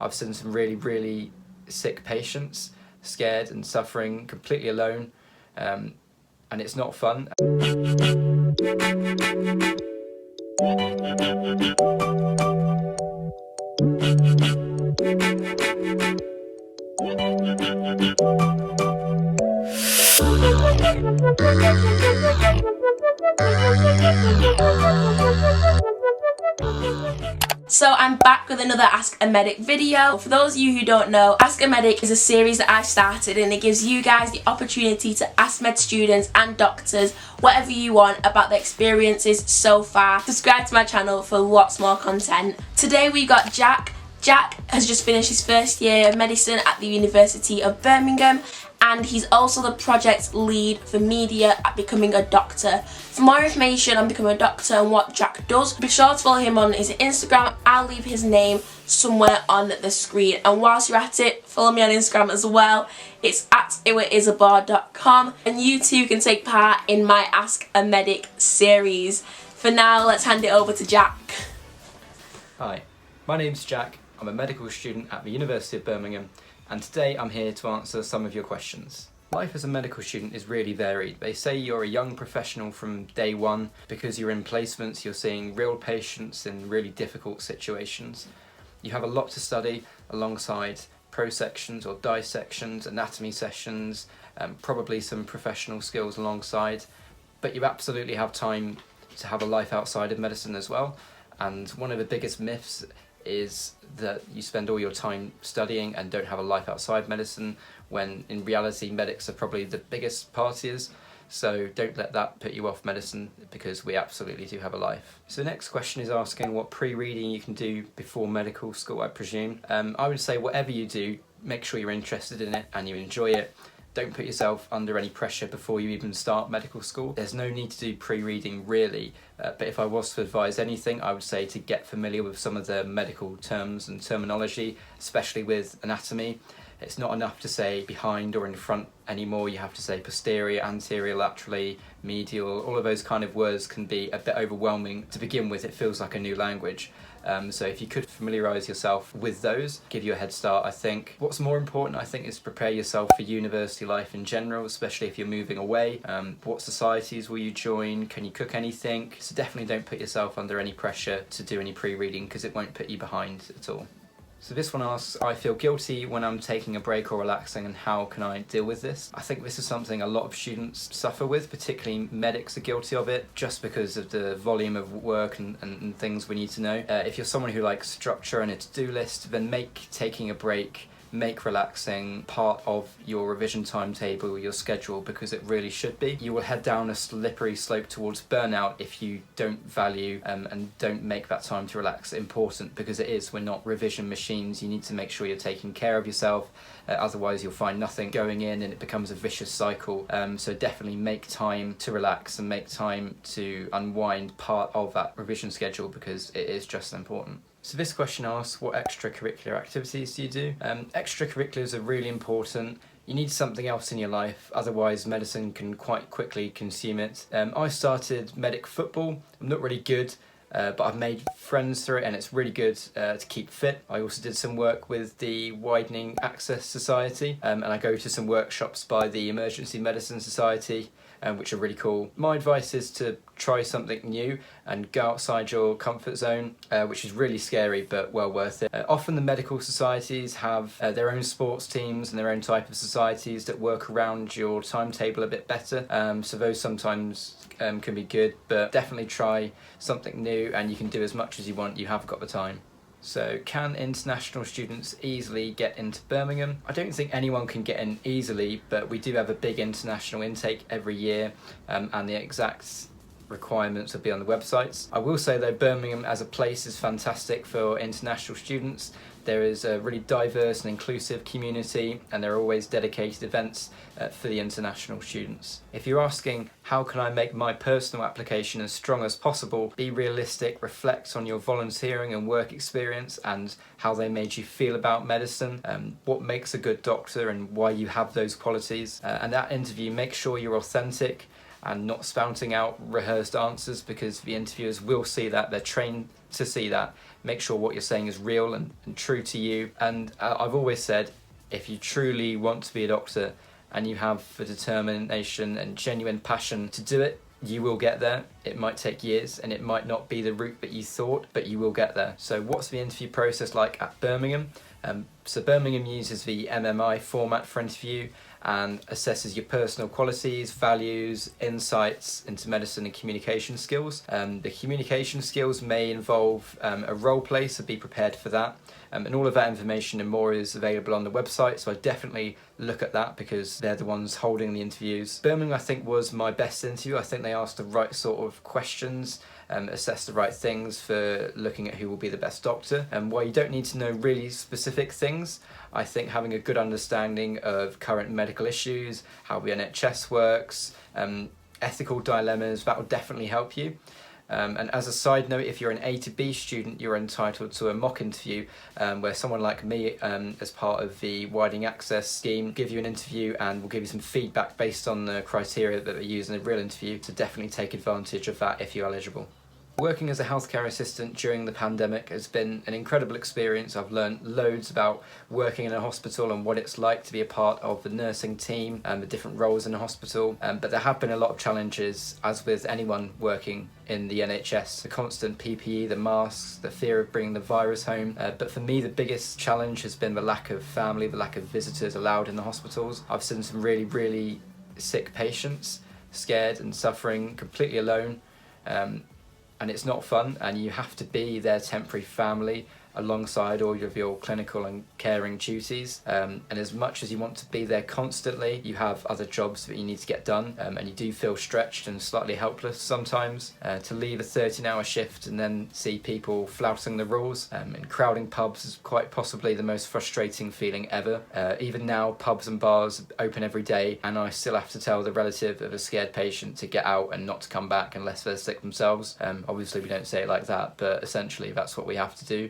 I've seen some really, really sick patients, scared and suffering completely alone, and it's not fun. So I'm back with another Ask a Medic video. For those of you who don't know, Ask a Medic is a series that I started, and it gives you guys the opportunity to ask med students and doctors whatever you want about their experiences so far. Subscribe to my channel for lots more content. Today we got Jack. Jack has just finished his first year of medicine at the University of Birmingham, and he's also the project lead for media at Becoming a Doctor. For more information on Becoming a Doctor and what Jack does, be sure to follow him on his Instagram. I'll leave his name somewhere on the screen. And whilst you're at it, follow me on Instagram as well. It's at uwaisibor.com, and you too can take part in my Ask a Medic series. For now, let's hand it over to Jack. Hi, my name's Jack. I'm a medical student at the University of Birmingham, and today I'm here to answer some of your questions. Life as a medical student is really varied. They say you're a young professional from day one because you're in placements, you're seeing real patients in really difficult situations. You have a lot to study alongside prosections or dissections, anatomy sessions, probably some professional skills alongside, but you absolutely have time to have a life outside of medicine as well. And one of the biggest myths is that you spend all your time studying and don't have a life outside medicine, when in reality medics are probably the biggest partiers. So don't let that put you off medicine, because we absolutely do have a life. So the next question is asking what pre-reading you can do before medical school, I presume. I would say whatever you do, make sure you're interested in it and you enjoy it. Don't put yourself under any pressure before you even start medical school. There's no need to do pre-reading really, but if I was to advise anything, I would say to get familiar with some of the medical terms and terminology, especially with anatomy. It's not enough to say behind or in front anymore. You have to say posterior, anterior, laterally, medial. All of those kind of words can be a bit overwhelming to begin with. It feels like a new language. So if you could familiarise yourself with those, give you a head start, I think. What's more important, I think, is prepare yourself for university life in general, especially if you're moving away. What societies will you join? Can you cook anything? So definitely don't put yourself under any pressure to do any pre-reading, because it won't put you behind at all. So this one asks, I feel guilty when I'm taking a break or relaxing, and how can I deal with this? I think this is something a lot of students suffer with, particularly medics are guilty of it, just because of the volume of work and things we need to know. If you're someone who likes structure and a to-do list, then make taking a break, make relaxing part of your revision timetable, your schedule, because it really should be. You will head down a slippery slope towards burnout if you don't value and don't make that time to relax important, because it is. We're not revision machines. You need to make sure you're taking care of yourself, otherwise you'll find nothing going in and it becomes a vicious cycle. So definitely make time to relax and make time to unwind part of that revision schedule, because it is just important. So this question asks, what extracurricular activities do you do? Extracurriculars are really important. You need something else in your life, otherwise medicine can quite quickly consume it. I started medic football. I'm not really good, but I've made friends through it, and it's really good to keep fit. I also did some work with the Widening Access Society, and I go to some workshops by the Emergency Medicine Society, which are really cool. My advice is to try something new and go outside your comfort zone, which is really scary but well worth it. Often the medical societies have their own sports teams and their own type of societies that work around your timetable a bit better, so those sometimes can be good, but definitely try something new, and you can do as much as you want. You have got the time. So, can international students easily get into Birmingham? I don't think anyone can get in easily, but we do have a big international intake every year, and the exact requirements will be on the websites. I will say though, Birmingham as a place is fantastic for international students. There is a really diverse and inclusive community, and there are always dedicated events for the international students. If you're asking, how can I make my personal application as strong as possible, be realistic, reflect on your volunteering and work experience and how they made you feel about medicine, what makes a good doctor and why you have those qualities. And that interview, make sure you're authentic and not spouting out rehearsed answers, because the interviewers will see that, they're trained to see that, make sure what you're saying is real and true to you. And I've always said, if you truly want to be a doctor and you have the determination and genuine passion to do it, you will get there. It might take years and it might not be the route that you thought, but you will get there. So what's the interview process like at Birmingham? So Birmingham uses the MMI format for interview and assesses your personal qualities, values, insights into medicine and communication skills. The communication skills may involve a role play, so be prepared for that. And all of that information and more is available on the website, so I definitely look at that because they're the ones holding the interviews. Birmingham, I think, was my best interview. I think they asked the right sort of questions, assess the right things for looking at who will be the best doctor. And while you don't need to know really specific things, I think having a good understanding of current medical issues, how the NHS works, ethical dilemmas, that will definitely help you. And as a side note, if you're an A to B student, you're entitled to a mock interview where someone like me, as part of the widening access scheme, give you an interview and will give you some feedback based on the criteria that they use in a real interview. So definitely take advantage of that if you're eligible. Working as a healthcare assistant during the pandemic has been an incredible experience. I've learned loads about working in a hospital and what it's like to be a part of the nursing team and the different roles in a hospital. But there have been a lot of challenges, as with anyone working in the NHS. The constant PPE, the masks, the fear of bringing the virus home. But for me, the biggest challenge has been the lack of family, the lack of visitors allowed in the hospitals. I've seen some really, really sick patients, scared and suffering, completely alone. And it's not fun, and you have to be their temporary family alongside all of your clinical and caring duties. And as much as you want to be there constantly, you have other jobs that you need to get done, and you do feel stretched and slightly helpless sometimes. To leave a 13-hour shift and then see people flouting the rules and crowding pubs is quite possibly the most frustrating feeling ever. Even now, pubs and bars open every day, and I still have to tell the relative of a scared patient to get out and not to come back unless they're sick themselves. Obviously we don't say it like that, but essentially that's what we have to do.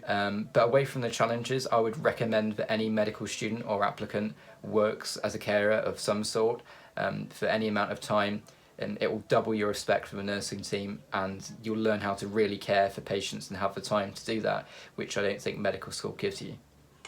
But away from the challenges, I would recommend that any medical student or applicant works as a carer of some sort for any amount of time, and it will double your respect for the nursing team, and you'll learn how to really care for patients and have the time to do that, which I don't think medical school gives you.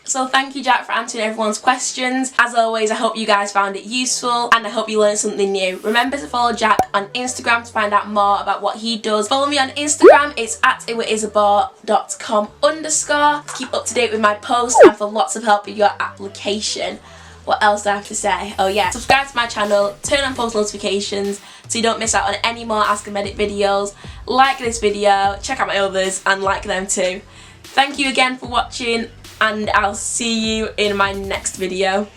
So thank you, Jack, for answering everyone's questions. As always, I hope you guys found it useful and I hope you learned something new. Remember to follow Jack on Instagram to find out more about what he does. Follow me on Instagram, it's at uwaisibor.com_. To keep up to date with my posts and for lots of help with your application. What else do I have to say? Oh yeah, subscribe to my channel, turn on post notifications so you don't miss out on any more Ask a Medic videos. Like this video, check out my others and like them too. Thank you again for watching, and I'll see you in my next video.